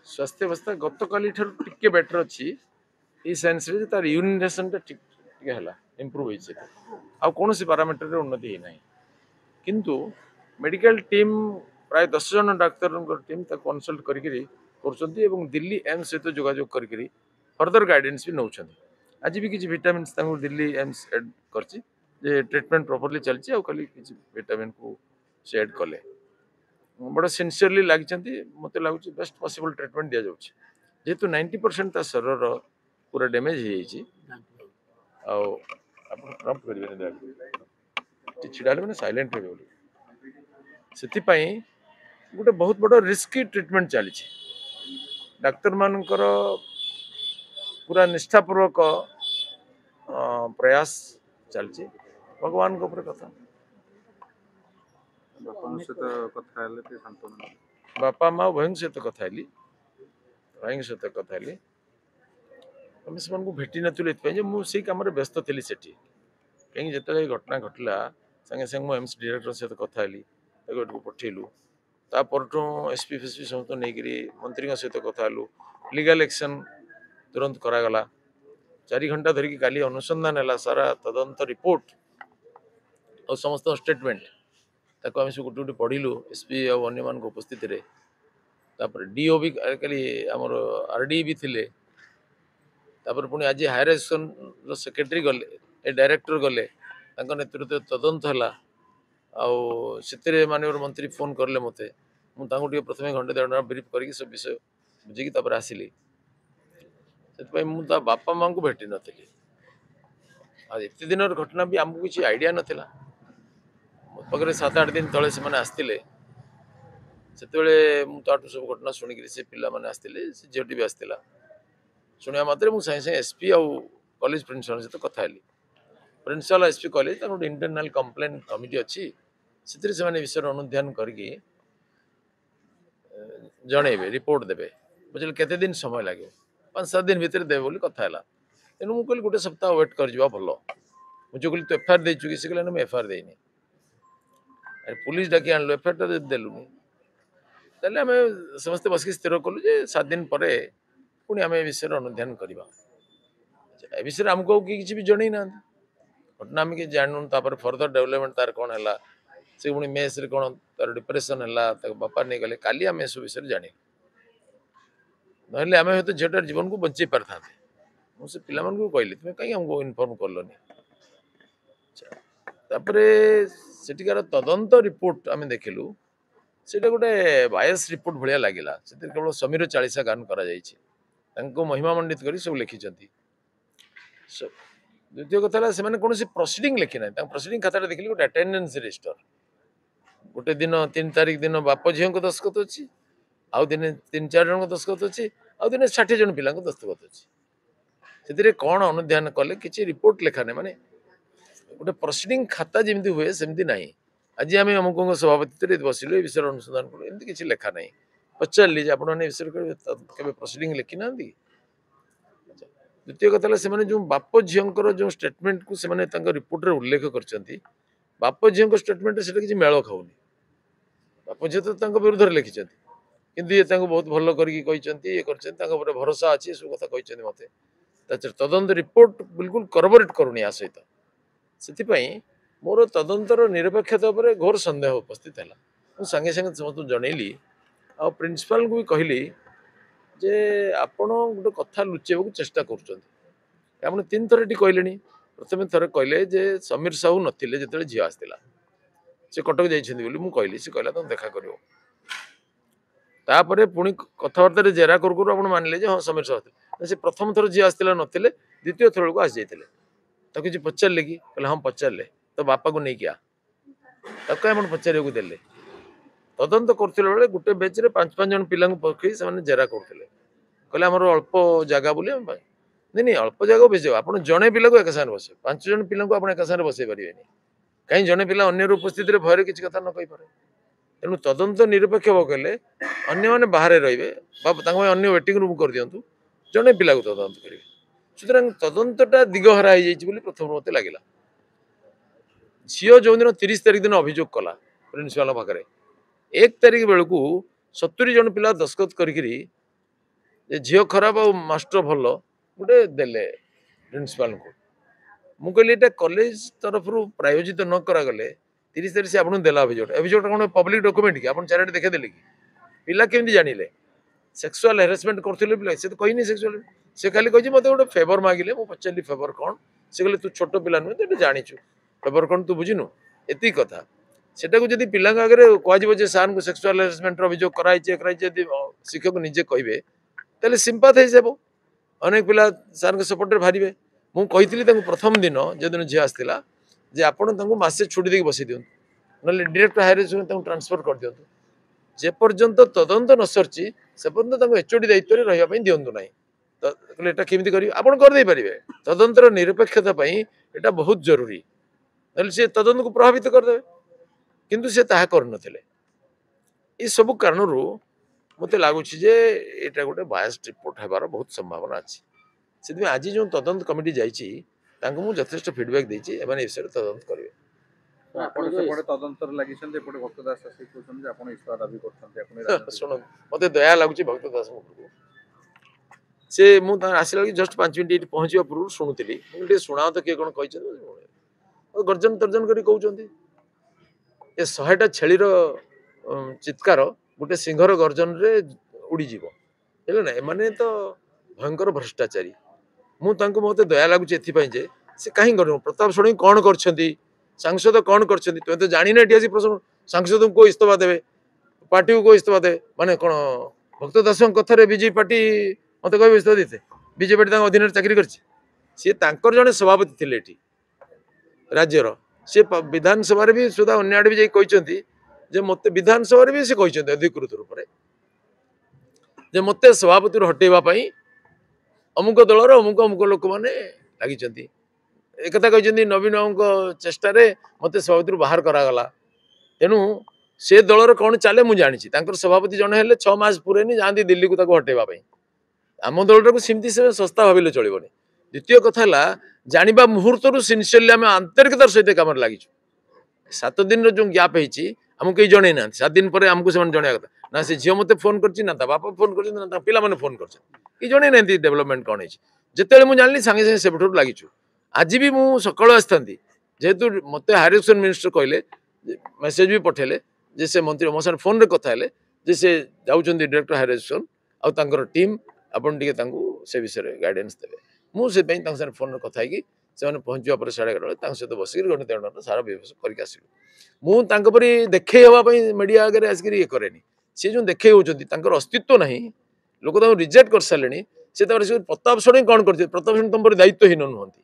स्वास्थ्य अवस्था गत काली टिके बेटर अच्छी ये सेन्स रे तार यूरिनेशन टा ठीक ठीक है इम्प्रूव होइছে आ कौन सी पैरामीटर रे उन्नति है नहीं किंतु मेडिकल टीम प्राय 10 जन डाक्तर टीम कंसल्ट करी दिल्ली एम्स सहित जोगाजोग करी फर्दर गाइडेंस भी नौ आज भी किसी विटामिन दिल्ली एम्स एड कर ट्रीटमेंट प्रॉपर्ली चलती आ खाली किसी विटामिन को से एड कले बड़ा सिंसियरली लगी मत लगुच बेस्ट पॉसिबल ट्रीटमेंट दि जाऊँ जेहेतु 90% शरीर पूरा डैमेज हो छिड़ा मैंने साइलेंट से गोटे बहुत बड़ रिस्की ट्रीटमेंट चली डाक्तर मानकर पूरा निष्ठापूर्वक प्रयास चलती भगवान कथा बापा माँ भाई सहित कथा भाई सहित कथा आम से भेटी नी मुझे कम व्यस्त थी सेठी कहीं जिते घटना घटला संगे संगे एम्स डायरेक्टर सहित कथा पठेलु तापरठू एसपी फेसपी समस्त नहीं मंत्री सहित कथा लीगल एक्शन तुरंत करागला 4 घंटा धरिकी काली अनुसंधान है सारा तदंत रिपोर्ट और समस्त स्टेटमेंट ताको आम सब गोटे गोटे पढ़लु एसपी और अन्य मान उपस्थित रे तापर डीओ भी कल आमर आरडी भी थिले तापर पुणी आज हायर एजुकेशन सेक्रेटरी गले डायरेक्टर गले नेतृत्व तदंत है आते माननीय मंत्री फोन करले मते मुझे प्रथम घंटे 1.5 घंटा ब्रीफ करके सब विषय बुझे आसिली से मुझे बापा माँ को भेटी नी आज एत दिन घटना भी आमको किसी आइडिया नाला मो पाखे 7-8 दिन तले से आसते से मुझे सब घटना शुणिक से पिला मैंने आसते से झीटी भी आसला शुणा मात्र मुझे सागे सागे एसपी आउ कॉलेज प्रिंसिपल सहित कथा प्रिंसिपल एसपी कॉलेज गोटे इंटरनाल कंप्लेन कमिटी अच्छी से विषय अनुध्यान करके जनइबे रिपोर्ट देवे बुझे केते दिन समय लगे 5-7 दिन भितर देवे बोली कथा तेणु मुझे कहली गोटे सप्ताह वेट कर भल मुझे कहली तू एफआईआर दे चुकी से कहले एफआईआर देनी पुलिस डाकी आनलु एफआईआर देलुनि तेल आम समस्ते बस स्थिर कलु 7 दिन पर पुणी आम विषय अनुध्यान करवा ए विषय आमको किसी भी जन ना घटना आम कि जानू फर्दर डेवलपमेंट तार कौन है से पुणी मेस कौन तार डिप्रेशन है बापा नहीं गले काली आम सब विषय जानी ना आम हूँ झीटार जीवन को बचे पार था मुझे पिला कहली तुम्हें कहीं हमको इनफर्म कलनि सेठिकार तदंत रिपोर्ट आम देखिलु से गोटे बायस रिपोर्ट भाया लगे से केवल समीर चालीसा गान कर महिमा मंडित कर सब लिखिं द्वितीय कथा से कौन प्रोसीडिंग लिखी ना प्रोसीडिंग खाता देखिए गोटे अटेंडेंस रजिस्टर गोटे दिन 3 तारीख दिन बाप झील को दस्खत अच्छी आउ दिन 3-4 जन दस्खत अच्छी आउ दिन 60 जन पिला दस्तखत अच्छी से कौन अनुध्यान कले कि रिपोर्ट लिखा नहीं माने गोटे प्रोसीडिंग खाता जमी हुए सेमती ना आज आम अमुक सभापति बसिलु ये विषय अनुसंधान कलु एमती किसी लेखा ना पचारि आपने विषय के प्रोसीडिंग लिखि ना द्वितीय कथा से जो बाप झीर जो स्टेटमेंट को से रिपोर्ट रे उल्लेख कर बाप झील स्टेटमेंट से किसी मेल खाऊनी बाप झी तो विरुद्ध लिखिं किंतु ये बहुत भल कर भरोसा अच्छी सब कथा कहते मत तदंत रिपोर्ट बिल्कुल करबोरेट करूनी आ सहित से मोर तदंतर निरपेक्षता पर घोर संदेह उपस्थित है सागे सागे समस्त जनइली आ प्रिंसिपाल को भी कहली जे आपण गोटे कथा लुचेबा चेष्टा कर 3 थर कहले प्रथम थर कहले जे समीर साहू नथिले जिते झील आसला से कटक जाइए मुझे कहली से कहला तुम देखा कर तापर पुणी कथबार्ता जेरा करू आप मानिले हाँ समीर साहू से प्रथम थर झी आसला नथिले द्वितीय थर को आसी जाते किसी पचारे कि हाँ पचारे तो बापा को नहीं क्या कहीं पचार को देले तदंत कर गोटे बेच 5-5 जन पिला पकई से जेरा करते कहले आम अल्प जगह बोली नहीं नहीं अल्प जगह बेच आप जड़े पिला को एक साथ बसे 5 जन पिला आप एक साथ बसई पारे कहीं जड़े पिला अन्य उपस्थित भय किसी कथा न कहीपर तेणु तदंत निरपेक्ष हे कहले अन्य मैंने बाहर रे अन्य वेटिंग रूम कर दिंतु जड़े पिला को तदंत करेंगे सुतरां तदंतटा दिगहरा हो प्रथम मत लगे झील जो दिन 30 तारीख दिन अभियोग कला प्रिंसिपाल पाखे 1 तारीख बेलू 70 जन पिला दस्खत करी जे झील खराब और मास्टर भल गोटे देले प्रिंसिपाल को मु कहली एटा कॉलेज तरफ प्रायोजित न करागले 30 से आपको देला अभियोग अभियोग कौन पब्लिक डॉक्यूमेंट कि आप चारिटे देखेदेले कि पिला केमती जानिले सेक्सुअल हेरासमेंट करथिले पिला से तो कहिनी सेक्सुअल से खाली कहि मते गोटे फेवर मागिले मु पचारि फेवर कौन से कहले तू छोट पिला नुहे तो जानिछु फेवर कौन तू बुझिनु एति कथा सेटा को जदि पिला आगे कहजिवो जे सार को सेक्सुअल हेरासमेंट अभियोग कराई जदि शिक्षक निजे कहबे ताले सिंपाथाइज हेबो अनेक पिला सार के सपोर्ट रे भारिबे मु कहितली तांको प्रथम दिन जदिन झी आसतिला जे आपण तांको मासे छुटी देके बसि दियन नले डायरेक्ट हायर तांको ट्रांसफर कर दियन जे पर्यंत तदंत न सरची से पर्यंत तांको एचओडी दायित्व रे रहिया पई दियंतु नाही तो एटा केमिति करी आपण कर दे परिबे तदंतर निरपेक्षता पई एटा बहुत जरूरी नले से तदंत को प्रभावित कर देबे किंतु से ताहा कर नथिले ई सब कारणरू मते लागुछि जे एटा गोटे बायस रिपोर्ट हेबार बहुत संभावना अछि से आज जो तदंत कमिटी जाइछि तांको मु यथेष्ट फीडबैक देछि एमाने विषय तदंत करिवे आपण सेपटे तदंतर लागिछन जे एपटे भक्त दास आसी कहउछन जे आपण इस्तार दाबी करछन आपण सुन मते दया लागुछि भक्त दास को से मु ता आसिला कि जस्ट 5 मिनिट पहुंचिबा पूर्व सुनुतिली मु सुनाओ तो के कोन कहिछन गर्जन तर्जन करी कहउछन ए 100टा छेलीर चित्कार गोटे सिंहर गर्जन रे उड़ी जीवो हेले ना एमाने तो भयंकर भ्रष्टाचारी मु तांको मते दया लागुछि एथि जे से काहे करू प्रताप षडंगी कोन करछंती सांसद कोन करछंती तुम तो जानि ना एठी प्रश्न सांसद को इस्तीफा देबे पार्टी को इस्तीफा देबे माने कोन भक्त दास कथारे बीजेपी पार्टी मते कहबे इस्तीफा देते बीजेपी तांको अधीन चाकरी करछि से तांकर जने सभापति थिले एठी राज्यर से विधानसभा रे भी सुधा अन्य आडे भी जाई कहछंती जे मते विधानसभा रे भी से कहछंती अधिकृत रूप रे जे मते सभापति हटेबा पई अमुक दलर अमुक अमुक लोक माने लागिचंती एक कथा कहछंती नवीन बाबूको चेष्टा रे मते सभापति बाहर करागला तेनु से दलर कोन चाले मु जानिछि तांकर सभापति जने हेले 6 मास पुरेनी जांदी दिल्ली को ताको हटेबा पई आम दलर को सिमती से सस्ता भाबिले चलिबनी द्वितीय कथा ला जानिबा मुहूर्तरु सिनसियरली आम आंतरिकतार सहित काम लागिछु 7 दिन रो जो गैप हेछि हमको कई जणे ना 7 दिन पर हमको से जणे कथा ना से झियो मते फोन करछि ना ता बापा फोन करछि ना ता पिला माने फोन करछि ई जणे ना डेवलपमेंट कोन हेछि जेतेले मु जानली संगे संगे सेबठुर लागिछु आज भी मु सकाळ आस्थांती जेतु मते हायरक्शन मिनिस्टर कहले मेसेज भी पठेले जे से मंत्री मो फोन रे कथा हेले जे से जाउछन डायरेक्टर हायरक्शन आ तांकर टीम आपण टिके तांको से विषय रे गाइडेंस देबे मु से बें तांकर फोन रे कथा कि से पहुंचवा पर 11:30 तांक सहित बसिक गण तेरण सारा व्यवस्था करके आसिलु मु तांक परी देखे हवा पई मीडिया आगे आसिक ये करेनी से जो देखे होचंती तांकर अस्तित्व नहीं लोक तांको रिजेक्ट कर सालेनी से तापर प्रताप षडंगी कोन करथि प्रताप षडंगी तंपर दायित्वहीन नुहंती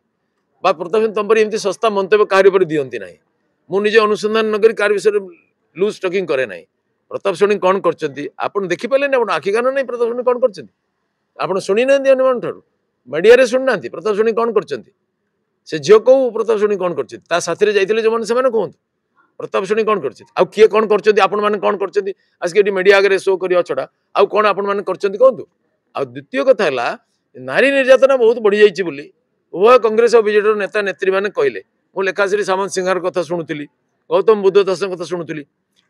बा प्रताप षडंगी तंपर एमती सस्ता मंतव्य कार्य पर दियंती नाही मु निजे अनुसंधान नगरी कार्य विषय लूज टॉकिंग करे नाही प्रताप षडंगी कोन करचंती आपण देखि पाले ना आपण आखि गान नाही प्रताप षडंगी कोन करचंती आपण सुनि ना अन्यमान ठारू मीडिया रे सुन नांती प्रताप षडंगी कोन करचंती से झियो को प्रताप षडंगी कोन करचंती ता साथी रे जाइथिले जमन से माने कोहंतु प्रताप षडंगी कोन करचंती आ किए कोन करचंती आपण माने कोन करचंती आज के मीडिया आगे शो करियो छडा आ कोन आपण माने करचंती कोहंतु आ द्वितीय कथा हला नारी निर्यातना बहुत बढ़ी जाइछि बोली उभय कांग्रेस और बीजेडी नेता नेत्री माने कहले मु लेखाश्री सामंत सिंहार कथा सुनुतिली गौतम बुद्ध दास कथा सुनुतिली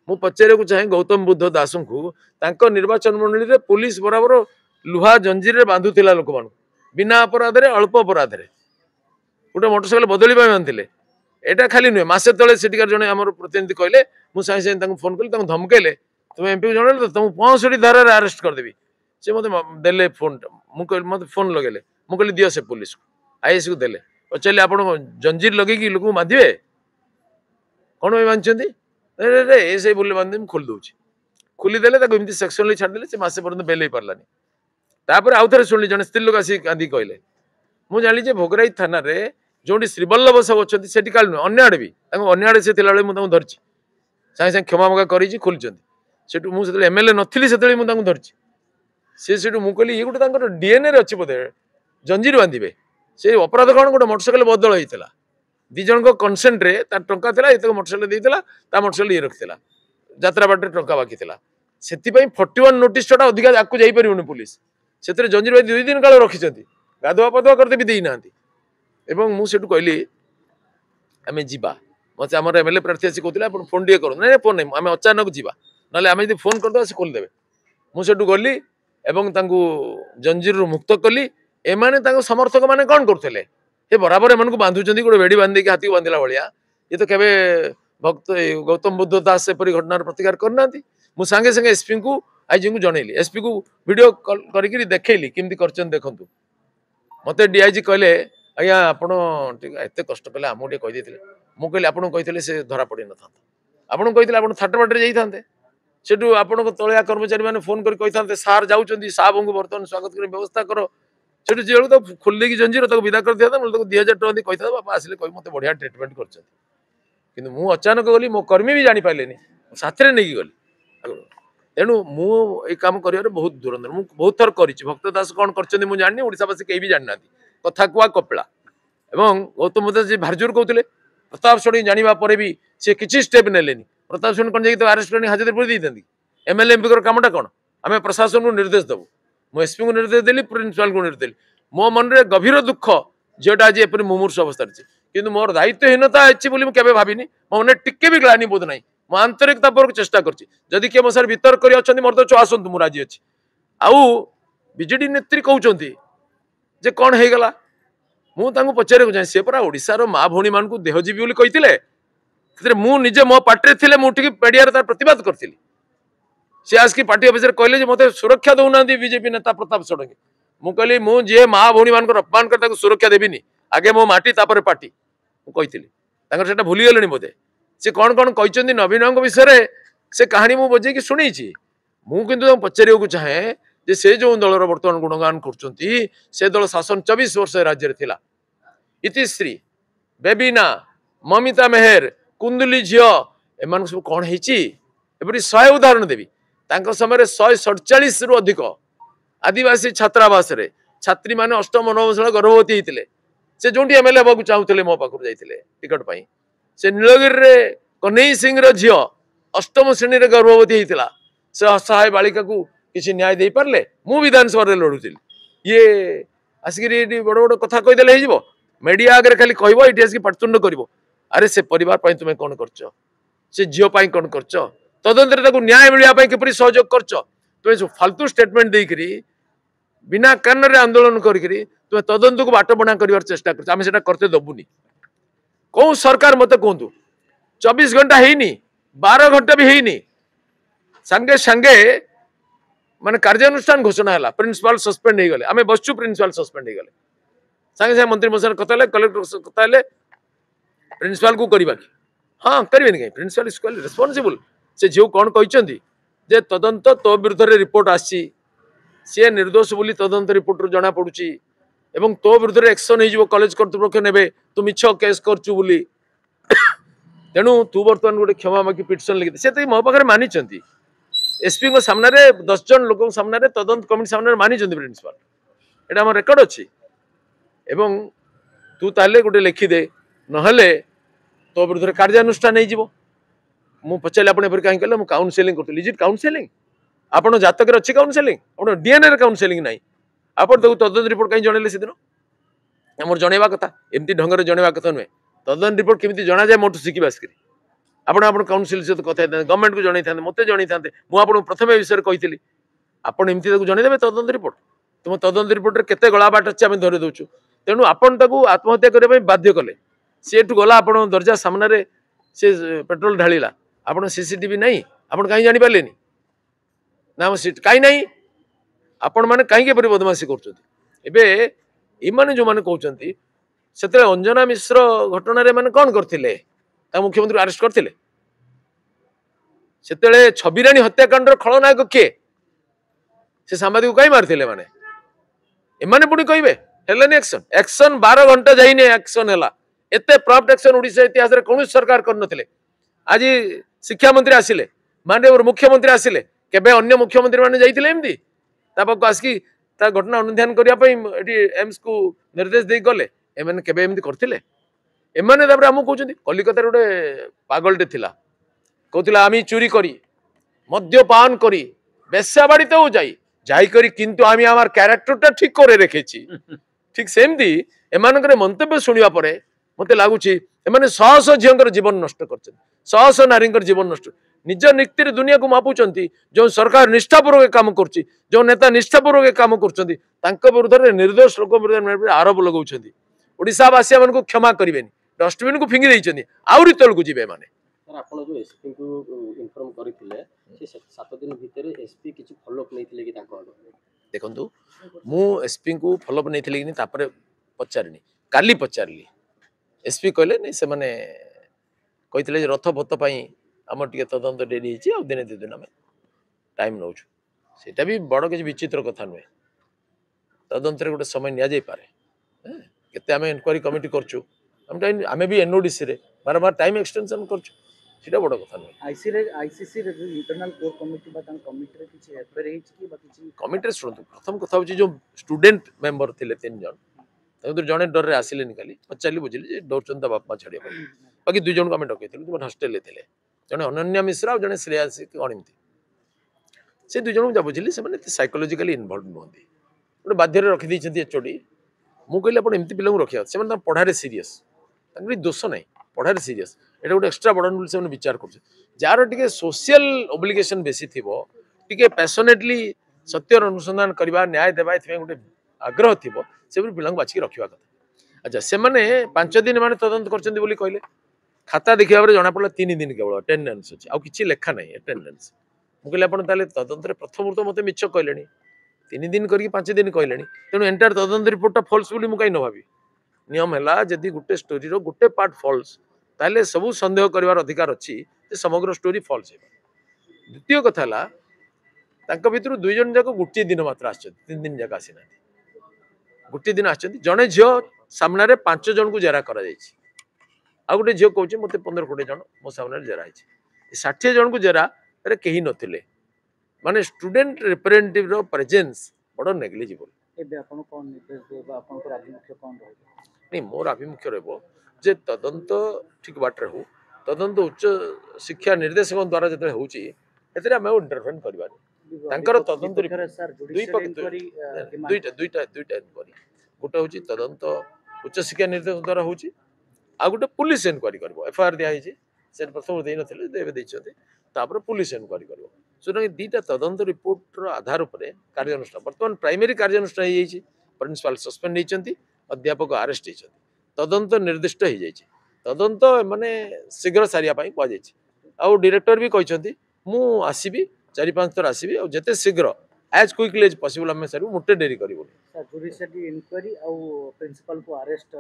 मु पचारे को चाहे गौतम बुद्ध दास को तांको निर्वाचन मंडली रे पुलिस बराबर लुहा जंजीर रे बांधुतिला लोक मान बिना अपराध रे अल्प अपराध रे गोटे मोटरसाइकेल बदली मानते एटा खाली नुहे मसे तले सेठिकार जने आमर प्रतिनिधि कहले मु सागे सागे फोन कली धमकेले तुम एमपी जन तुम 65 धारा अरेस्ट करदेवी से मत देले फोन मत फोन लगेले मु कहली दियो से पुलिस को आईएस को देले पचारे आप जंजीर लगे लोक बांधे कौन बांधि रे ए से बोले बांधे खोली दूसरी खोलीदेले एमती सेक्शनली छाड़देले से मसे पर्यटन बेल हो पारानी तापर आउ थे शुणिली जन स्त्री लोक आसी कांदी कहले मु जानी भोगराई थाना रे जो श्रीवल्लभ सब अच्छा से काल नुह अन्य आड़े भी अन्य आड़े से मुझे धरची सागे सागे क्षमा मगा कर खोली सेठू मुझे एमएलए नी से धरची से मुझे ये गोटे डीएनए अच्छी बोधे जंजीर बांधे से अपराध कौन गोटे मोटरसाइकेल बदल होता दी जन कनसेंट रे टंका था ये मोटरसाइकेल देता मोटरसाइकेल ये रखा यात्रा बाटे टंका बाकी से 41 नोटिस छड़ा अधिक आपको जापर पुलिस से जंजीर बांधी 2 दिन काल रखी गाधुआ पाधुआ करते भी देना मुझे कहली आम जा मत आम एमएलए प्रार्थी आसी कहते फोन टे कर ना फोन नहीं आम अचानक जा ना आम फोन करदे से खोलीदे मुझे गली एवं तांकु जंजीर मुक्त कली एमाने तांको समर्थक माने कौन करथिले हे बराबर एमन को बांधुचंदी गोटे बेडी बांधी के हाथी बांधिला भलिया ये तो केबे भक्त गौतम बुद्ध दास से परि घटनार प्रतिकार करना मु संगे संगे एसपी को आईजी को जनइली एसपी को वीडियो कॉल करी देखैली केमती करचन देखंतु मते डीआईजी कहले आज्ञा आपण एते कष्ट कले आमु टे कहि देथिले मु कहली आपण कहिथिले से धरा पड़ी न थांता आपण कहिथिले आपण थर्ड पार्टी रे जाई थांते सेठू आपण को तळिया कर्मचारी माने फोन करी कहि थांते सार जाउचंदी साहब को वर्तमान स्वागत करे व्यवस्था करो सेठू जेळू तो खुल्ले की जंजीर तो विदा कर दिया था तो 2000 टका दी कहि था बापा आसिले कहि मते बढ़िया ट्रीटमेंट करछन किंतु मु अचानक गली मो कर्मी भी जानि पाइलेनी साथरे नै की गली तेणु मु ए काम करियार बहुत दुरंदर मु बहुत थर करिछि भक्त दास कोन करछन मु जाननी ओडिसावासी केही भी जानना कथा कुआ कपिला एवं गौतम बुद्ध जी भारजूर कहते प्रताप षडंगी जाना पर भी सी किसी स्टेप नेलेनी प्रताप षडंगी कौन जाइए अरेस्ट कर हाजत पूरी देती एमएलए एमपी कामटा कौन आम प्रशासन को निर्देश देवु मुझे एसपी को निर्देश देली प्रिंसिपाल को निर्देश देली मो मन में गभीर दुख झीटा आज एपरी मुमूर्ष अवस्था कि मोर दायित्वहीनता अच्छी केवे भाविनी मो मन टिके भी ग्लानी बोध ना मो आंतरिकता पूर्वक चेष्टा करी किए मो सार वितर्क कर मोर तो आसतु मुझे राजी अच्छी आउ बीजेडी नेत्री कहते जे कौन हो गला मुझे पचारे चाहे सी परा ओडिशार माँ भौणी मान देहजीवी बोली कहते मु निजे मो पार्टी थे मुझे मीडिया तार प्रतिवाद करी सी आसिक पार्टी ऑफिस कहले मत सुरक्षा दौना बीजेपी नेता प्रताप षडंगी मुझे मुझे माँ भौणी मान अपमान कर सुरक्षा देवी आगे मो माटी तापर पार्टी मुझे भूली गले बोधे सी कौन कौन कहते नवीन विषय से कहानी मुझे बजे शुणी मुझे पचार चाहे जे से जो दलर बर्तमान गुणगान कर दल शासन 24 वर्ष राज्य में थिला इतिश्री बेबीना ममिता मेहर कुंदुली झील एम सब कौन होपरी 100 उदाहरण देवी समय 147 रु अधिक आदिवासी छात्रावास रे छात्री माने अष्टम नवम श्रेणी गर्भवती होते से जो एमएलए हवा चाहूले मो पाखु जाते टिकट पाई से नीलगिरी कन्हई सिंह झील अष्टम श्रेणी रे गर्भवती होता से असहाय बालिका को किसी न्याय दे पारे मु विधानसभा लड़ुली ये आसिक बड़ बड़ कथा कहीदेले हो मीडिया आगे खाली कह ये आसिक पाटतुंड कर अरे से परिवार तुम कौन कर झील कौन कर तदंतर न्याय मिलवाई किपरि सहयोग कर तुम फालतू स्टेटमेंट देकरी बिना कान रे आंदोलन करी तुम तदंत को बाट बना कर चेष्टा कर करते दबुनी कौ सरकार मत कहतु 24 घंटा है 12 घंटा भी है संगे संगे माने कार्यानुष्ठान घोषणा है प्रिंसिपल सस्पेंड हो गले आम बसचु प्रिंसिपल सस्पेंड हो गले संगे संगे मंत्री महोदय कथा कलेक्टर कथा प्रिंसिपल को करवा कि हाँ करें कहीं प्रिंसिपल स्कूल रेस्पॉन्सिबल से झील कौन कहते जे तदंत तो विरुद्ध रिपोर्ट आसी सी निर्दोष बोली तदंत रिपोर्ट जना पड़ुची एवं तो विरुद्ध एक्शन हो कॉलेज कर्तृपक्ष ने तू मिछ केस करचु बोली तेणु तू बर्तमान गोटे क्षमा मागी पिटिशन लिखी से मो पाखे मानी एसपी को सामने 10 जन लोक सामने तदंत कमिटी सामने मानी प्रिंसिपल यहाँ रेकर्ड अच्छी एवं तू ताले गोटे लिखिदे नहले तो विरुद्ध कार्यानुष्ठान हो मु पचारे आप कहीं कहले मुझे काउनसेलिंग करी इज इट काउनसेलिंग आपन जातक अच्छी काउनसेलिंग आप डीएनए काउनसेलिंग ना आप तदंत रिपोर्ट कहीं जनइले से दिन आम जनवा कथा एमती ढंग से जनवा कथा नुहे तदंत रिपोर्ट केमी जना जाए मोटू शिखी आसिक आप काउनसिल सहित कथा गवर्नमेंट को जनई था मत जनई था मुझे प्रथम विषय कही आपड़ एमती जनईदे तदंत रिपोर्ट तुम तदंत रिपोर्ट में केते गला बाट अच्छे आम धरी दौचु तेणु आपन आत्महत्या करने बाध्य कले सी गला आप दरजा सामने से पेट्रोल ढाला आप सीसीटीवी नहीं आप कहीं जापारे ना कहीं ना आपण मैंने कहीं बदमाशी कर जो मैंने कहते से अंजना मिश्र घटना माने कौन करते मुख्यमंत्री अरेस्ट करते से छबिराणी हत्याकांड खलनायक किए से सांबादिक कहीं मारते माने एमाने पुणी कहे हेलानी एक्शन एक्शन 12 घंटा जाइने एक्शन है एते प्रॉम्प्ट एक्शन ओडिशा इतिहास कौन सरकार करनथिले आज शिक्षा मंत्री आसिले माननीय मुख्यमंत्री आसिले केबे अन्य मुख्यमंत्री माने जाइथिले एमदी तापक आसकी ता घटना अनुध्यान करिया पई एटी एम्स को निर्देश दे गले एमाने केबे एमदी करथिले एमाने तापर हमु कहउछन्ती कलिकता रे गोटे पागलटे थिला कहउतिला आमी चोरी करी मद्यपान करी बेश्याबाड़ी तो जाई करी किंतु आमी आमार कैरेक्टरटा ठीक करे रेखेछि ठीक सेमती एमानकर मंतव्य शुणिबा परे मत लगुच एम शह शह झीर जीवन नष्ट कर शह शह नारी जीवन नष्ट निज निक्ति दुनिया को मापुंट जो सरकार निष्ठापूर्वक काम कर जो नेता निष्ठापूर्वक काम कर विरुद्ध में निर्दोष लोक विरुद्ध आरोप लगाउछन्ति ओडिशावासी मान क्षमा करेंगे डस्टबिन को फिंगी देइछन्ति आउरी तल को जीवे माने सर आपण जो एसपी को इन्फॉर्म करथिले से 7 दिन भीतर एसपी किछि फॉलो अप नैथिले कि ताको आडो देखंतु मु एसपी को फॉलो अप नैथिले कि तापर पचारनी काली पचारली एसपी कहले नहीं से माने कहिथिले रथ भत पई हमर टिके तदंत डेरी हिची आ दिने दे दिन हम टाइम नौ सेटा भी बड़ किसी विचित्र कथा नुहे तदंत गोटे समय नि जाई पारे केते आम इनक्वारी कमिटी करछु आम भी एनओडीसी रे बारंबार टाइम एक्सटेंशन करछु सेटा बड़ कथा नुहे आईसीसी रे जो इंटरनल कोर कमिटी बा तान कमिटी रे किछि एफआईआर हिच कि बा किछि कमिटी रे सुनतु प्रथम कथा होची जो स्टूडेंट मेंबर थिले 3 जन ताकि जने डर रे आसिले निकाली पचाली बुझिली जे डर चंदा बापा छाड़े बाकी 2 जन को आम डकैथिलु जो हॉस्टल ले थिले जने अनन्या मिश्रा और जने श्रेयासी गणिमती से 2 जन को बुझिली से माने साइकोलॉजिकली इन्वॉल्व नहंती गोटे बाध्य रखी दी एचओडी मु कहली आप एमती पिला रखा से पढ़ारे सीरीयस दोष ना पढ़ारे सीरीयस एटा गोटे एक्सट्रा बर्डन बोली से विचार कर जार टे सोशल ओब्लिगेशन बेसी थी टे पैशनेटली सत्यर अनुसंधान करवा न्याय देवा गोटे आग्रह थी से पिला बाछिकी रखा कथा अच्छा से मैंने 5 दिन मैंने तदंत कर कहले खाता देखा जना पड़ा 3 दिन केवल अटेंडेंस अच्छी आउ कि लेखा ना अटेंडेंस मुझे आप तदंत प्रथम तो मत मिछ कहले 3 दिन करके 5 दिन कहले तेणु एंटायर तदंत रिपोर्टा फल्स बोली मुझे न भावी नियम है जदि गोटे स्टोरी गोटे पार्ट फल्स ताले सबू संदेह कर अधिकार अच्छी समग्र स्टोरी फल्स है द्वितीय कथा भितर 2 जन जाक गोटे दिन मात्र आस 3 दिन जाक आसी ना गोटे दिन आस जड़े झील सामने 5 जन को जेरा कर गोटे झील कहे मत 15-20 जन मो सामने जेरा 60 जन को जेरा कहीं नथिले माने स्टूडेंट रिप्रेजेंटेटिव रो प्रेजेंस बड़ नेग्लिजिबल एबे आपण कोन निर्देश देबा आपण को आभिमुख्य कोन रहबो नहीं मोर आभिमुख्य रहबो जे तदंत ठीक बाटरे हो तदंत उच्च शिक्षा निर्देशक द्वारा जते होची एतरे हम इंटरवेन करबानी तांकर तदंत सर जुडिशियल इंक्वायरी दुईटा इंक्वायरी गोटे होची तदंत उच्च शिक्षा निर्देशक द्वारा होची आ गोटे पुलिस इंक्वायरी करबो एफआईआर दिया हिची से प्रथम देइ नथिले देबे दैछते तापर पुलिस इंक्वायरी करबो सुतरां दीटा तदंत रिपोर्ट रो आधार उपरे कार्यानुष्ठान वर्तमान प्राइमरी कार्यानुष्ठान हो जाइए प्रिंसिपाल सस्पेंड होती अध्यापक आरेस्ट होती तदंत निर्दिष्ट हो जाइए तदंत माने शीघ्र सारिया कहुई आउ डायरेक्टर भी कहते मु आसबि 4-5 थर आसबि और जिते शीघ्र एज क्विकली एज पॉसिबल आम सारू मोटे डेरी करूँ जुडिशियल इंक्वायरी आउ प्रिंसिपल को अरेस्ट